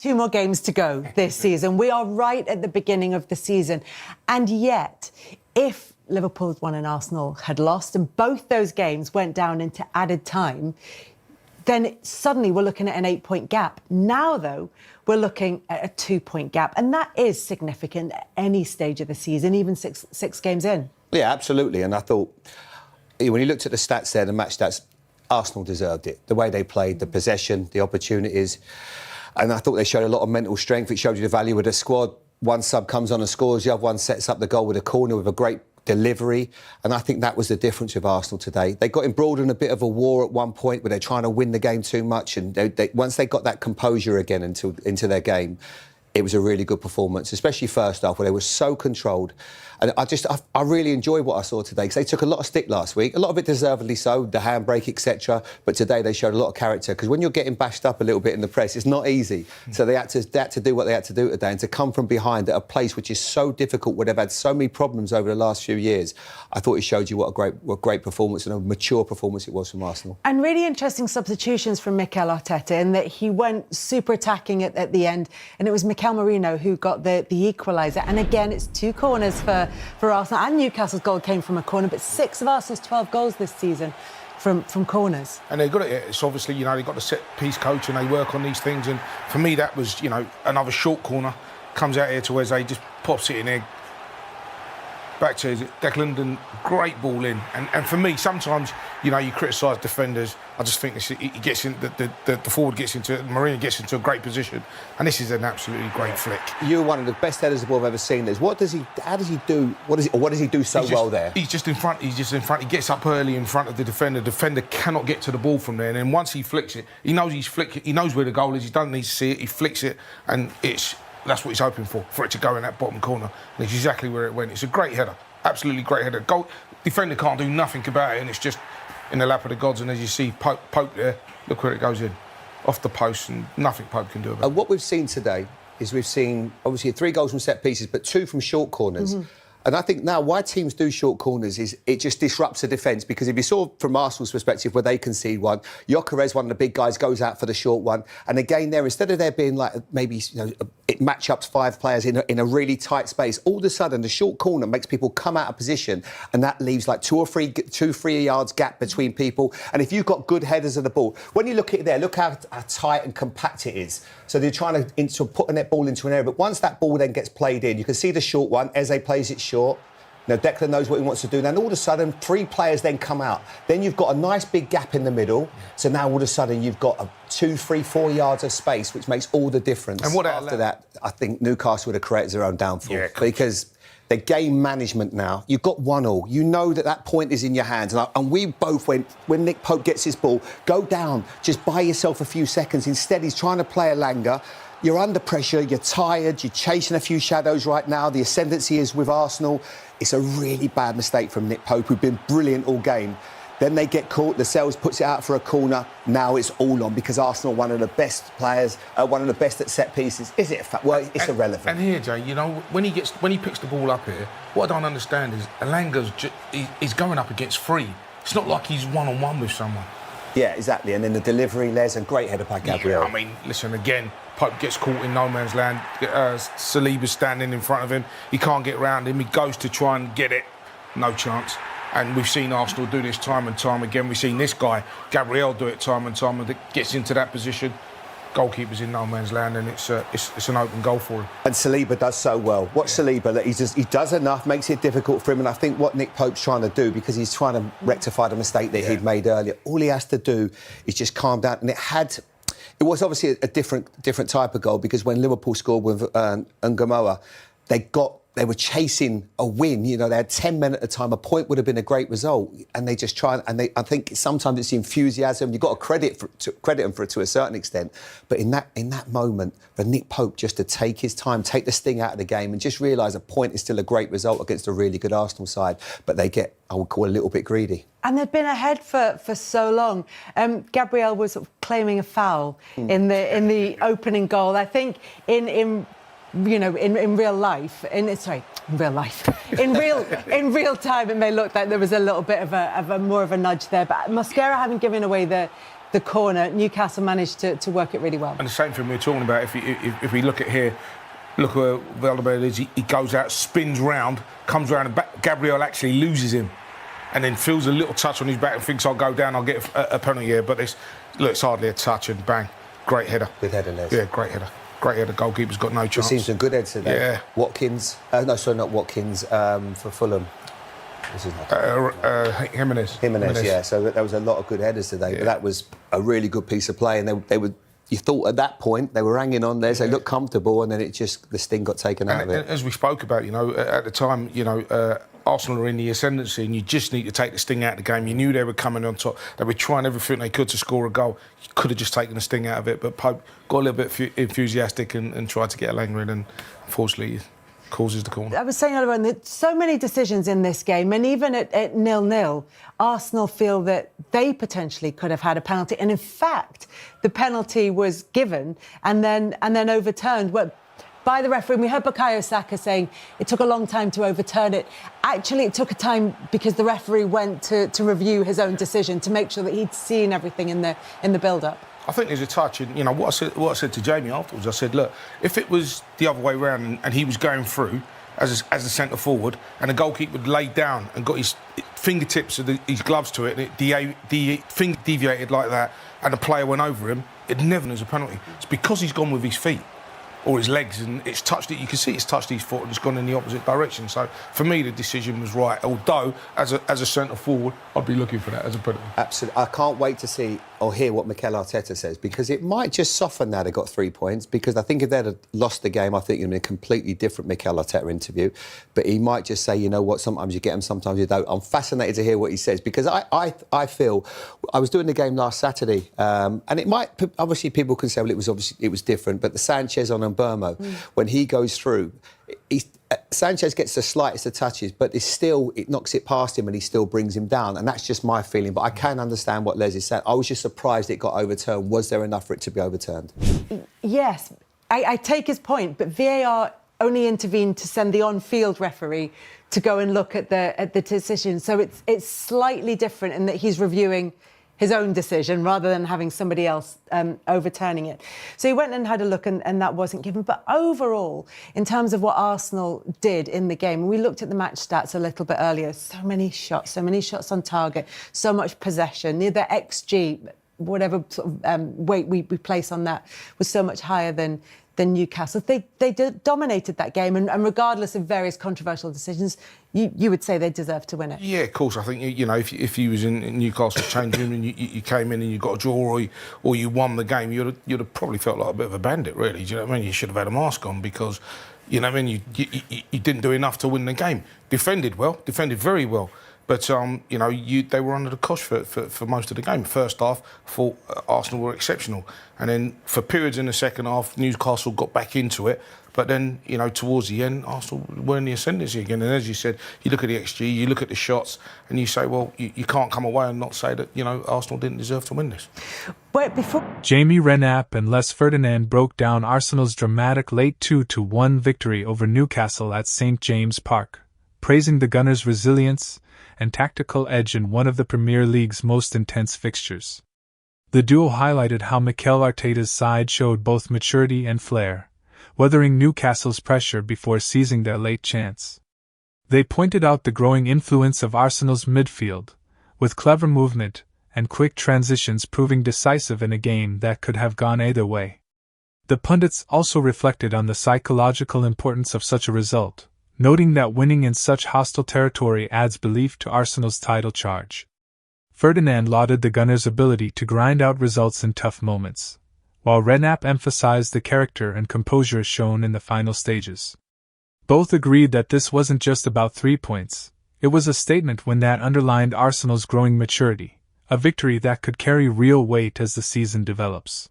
2 more games to go this season. We are right at the beginning of the season. And yet, if Liverpool won and Arsenal had lost and both those games went down into added time, then suddenly we're looking at an 8-point gap. Now, though, we're looking at a 2-point gap. And that is significant at any stage of the season, even six games in. Yeah, absolutely. And I thought, when you looked at the stats there, the match stats, Arsenal deserved it. The way they played, the possession, the opportunities. And I thought they showed a lot of mental strength. It showed you the value of the squad. One sub comes on and scores, the other one sets up the goal with a corner with a great delivery. And I think that was the difference with Arsenal today. They got embroiled in a bit of a war at one point where they're trying to win the game too much. And once they got that composure again into their game, it was a really good performance, especially first half, where they were so controlled. And I really enjoyed what I saw today, because they took a lot of stick last week, a lot of it deservedly so, the handbrake, etc. But today they showed a lot of character, because when you're getting bashed up a little bit in the press, it's not easy. So they had to do what they had to do today, and to come from behind at a place which is so difficult, where they've had so many problems over the last few years. I thought it showed you what a great performance and a mature performance it was from Arsenal. And really interesting substitutions from Mikel Arteta, in that he went super attacking at the end, and it was Mikel Merino who got the equaliser. And again, it's 2 corners for Arsenal, and Newcastle's goal came from a corner, but 6 of Arsenal's 12 goals this season from corners. And they've got it. It's obviously, they've got the set-piece coach and they work on these things. And for me, that was, another short corner. Comes out here to Eze, just pops it in there. Back to Declan, and great ball in. And for me, sometimes, you criticise defenders. I just think he gets in, the forward gets into, Marino gets into a great position. And this is an absolutely great flick. You're one of the best headers the ball I've ever seen. What does he do? What does he do so well there? He's just in front. He gets up early in front of the defender. The defender cannot get to the ball from there. And then once he flicks it, he knows he knows where the goal is. He doesn't need to see it. He flicks it, and that's what he's hoping for it to go in that bottom corner. And it's exactly where it went. It's a great header, absolutely great header. Goal, defender can't do nothing about it, and it's just in the lap of the gods. And as you see Pope there, look where it goes in, off the post, and nothing Pope can do about it. And what we've seen today is we've seen, obviously, 3 goals from set pieces, but 2 from short corners. Mm-hmm. And I think now why teams do short corners is it just disrupts the defence, because if you saw from Arsenal's perspective where they concede one, Gyökeres, one of the big guys, goes out for the short one. And again there, instead of there being like maybe it match up 5 players in a really tight space, all of a sudden the short corner makes people come out of position, and that leaves like 2 or 3 yards gap between people. And if you've got good headers of the ball, when you look at it there, look how tight and compact it is. So they're trying to put a net ball into an area, but once that ball then gets played in, you can see the short one. Eze plays it short. Declan knows what he wants to do. Then all of a sudden, 3 players then come out. Then you've got a nice big gap in the middle. So now all of a sudden you've got 2, 3, 4 yards of space, which makes all the difference. And after that, I think Newcastle would have created their own downfall, because the game management now, you've got 1-1. You know that point is in your hands. And we both went, when Nick Pope gets his ball, go down, just buy yourself a few seconds. Instead, he's trying to play a Langer. You're under pressure, you're tired, you're chasing a few shadows right now. The ascendancy is with Arsenal. It's a really bad mistake from Nick Pope, who've been brilliant all game. Then they get caught, Lascelles puts it out for a corner. Now it's all on, because Arsenal, one of the best players, one of the best at set pieces. Is it a fact? Well, it's irrelevant. And here, Jay, when he picks the ball up here, what I don't understand is Elanga's he's going up against 3. It's not like he's one-on-one with someone. Yeah, exactly. And then the delivery, Les, a great header by Gabriel. Yeah, listen, again, Pope gets caught in no man's land. Saliba's standing in front of him. He can't get round him. He goes to try and get it. No chance. And we've seen Arsenal do this time and time again. We've seen this guy, Gabriel, do it time and time, and gets into that position. Goalkeeper's in no man's land, and it's an open goal for him. And Saliba does so well. Watch Saliba, that he does enough, makes it difficult for him. And I think what Nick Pope's trying to do, because he's trying to rectify the mistake that he'd made earlier, all he has to do is just calm down. And it was obviously a different type of goal, because when Liverpool scored with Ngamoa, they were chasing a win. They had 10 men at a time. A point would have been a great result, and they just try. And I think sometimes it's the enthusiasm. You've got to credit them for it to a certain extent. But in that moment, for Nick Pope just to take his time, take the sting out of the game, and just realise a point is still a great result against a really good Arsenal side. But they get, I would call, a little bit greedy. And they've been ahead for so long. Gabriel was sort of claiming a foul in the opening goal. I think in real life, in real time, it may look like there was a little bit of a more of a nudge there. But Mosquera having given away the the corner, Newcastle managed to work it really well. And the same thing we were talking about, if we look at here, look where Valverde is, he goes out, spins round, comes round and back. Gabriel actually loses him and then feels a little touch on his back and thinks, I'll go down, I'll get a penalty here. But it's hardly a touch, and bang, great header. Good header, Les. Yeah, great header. Great header. Goalkeeper's got no chance. We've seen some good heads today. Yeah. Watkins, not Watkins, for Fulham. Jimenez, yeah. So there was a lot of good headers today, but that was a really good piece of play, and they were. You thought at that point they were hanging on there, so they looked comfortable, and then the sting got taken out of it. As we spoke about, at the time, Arsenal are in the ascendancy, and you just need to take the sting out of the game. You knew they were coming on top. They were trying everything they could to score a goal. You could have just taken the sting out of it, but Pope got a little bit enthusiastic and tried to get a langer in, and unfortunately causes the corner. I was saying earlier on that so many decisions in this game, and even at 0-0, Arsenal feel that they potentially could have had a penalty, and in fact, the penalty was given and then overturned by the referee. We heard Bukayo Saka saying it took a long time to overturn it. Actually, it took a time because the referee went to review his own decision to make sure that he'd seen everything in the build-up. I think there's a touch, and what I said to Jamie afterwards, I said, look, if it was the other way around and he was going through as a centre forward, and the goalkeeper had laid down and got his fingertips of his gloves to it, and the finger deviated like that, and the player went over him, it never is a penalty. It's because he's gone with his feet or his legs, and it's touched it. You can see it's touched his foot and it's gone in the opposite direction. So for me, the decision was right. Although as a centre forward, I'd be looking for that as a penalty. Absolutely. I can't wait to see or hear what Mikel Arteta says, because it might just soften now they got 3 points. Because I think if they'd have lost the game, I think it'd been a completely different Mikel Arteta interview. But he might just say, you know what, sometimes you get them, sometimes you don't. I'm fascinated to hear what he says, because I feel I was doing the game last Saturday, and it might, obviously people can say, well, it was different, but the Sanchez on Mbermo, when he goes through, Sanchez gets the slightest of touches, but it knocks it past him and he still brings him down. And that's just my feeling. But I can understand what Les is saying. I was just surprised it got overturned. Was there enough for it to be overturned? Yes, I take his point, but VAR only intervened to send the on-field referee to go and look at the decision. So it's slightly different in that he's reviewing his own decision rather than having somebody else overturning it. So he went and had a look, and that wasn't given. But overall, in terms of what Arsenal did in the game, we looked at the match stats a little bit earlier. So many shots on target, so much possession. Near the XG, whatever sort of weight we place on that, was so much higher than Newcastle. They dominated that game, and regardless of various controversial decisions, you would say they deserved to win it. Yeah, of course. I think, if you was in Newcastle changing room and you came in and you got a draw or you won the game, you'd have probably felt like a bit of a bandit, really. Do you know what I mean? You should have had a mask on, because, you know what I mean, you didn't do enough to win the game. Defended very well. But, they were under the cosh for most of the game. First half, I thought Arsenal were exceptional. And then for periods in the second half, Newcastle got back into it. But then, towards the end, Arsenal were in the ascendancy again. And as you said, you look at the XG, you look at the shots, and you say, well, you can't come away and not say that, Arsenal didn't deserve to win this. But before... Jamie Redknapp and Les Ferdinand broke down Arsenal's dramatic late 2-1 victory over Newcastle at St James Park, praising the Gunners' resilience and tactical edge in one of the Premier League's most intense fixtures. The duo highlighted how Mikel Arteta's side showed both maturity and flair, weathering Newcastle's pressure before seizing their late chance. They pointed out the growing influence of Arsenal's midfield, with clever movement and quick transitions proving decisive in a game that could have gone either way. The pundits also reflected on the psychological importance of such a result, noting that winning in such hostile territory adds belief to Arsenal's title charge. Ferdinand lauded the Gunners' ability to grind out results in tough moments, while Redknapp emphasized the character and composure shown in the final stages. Both agreed that this wasn't just about 3 points, it was a statement that underlined Arsenal's growing maturity, a victory that could carry real weight as the season develops.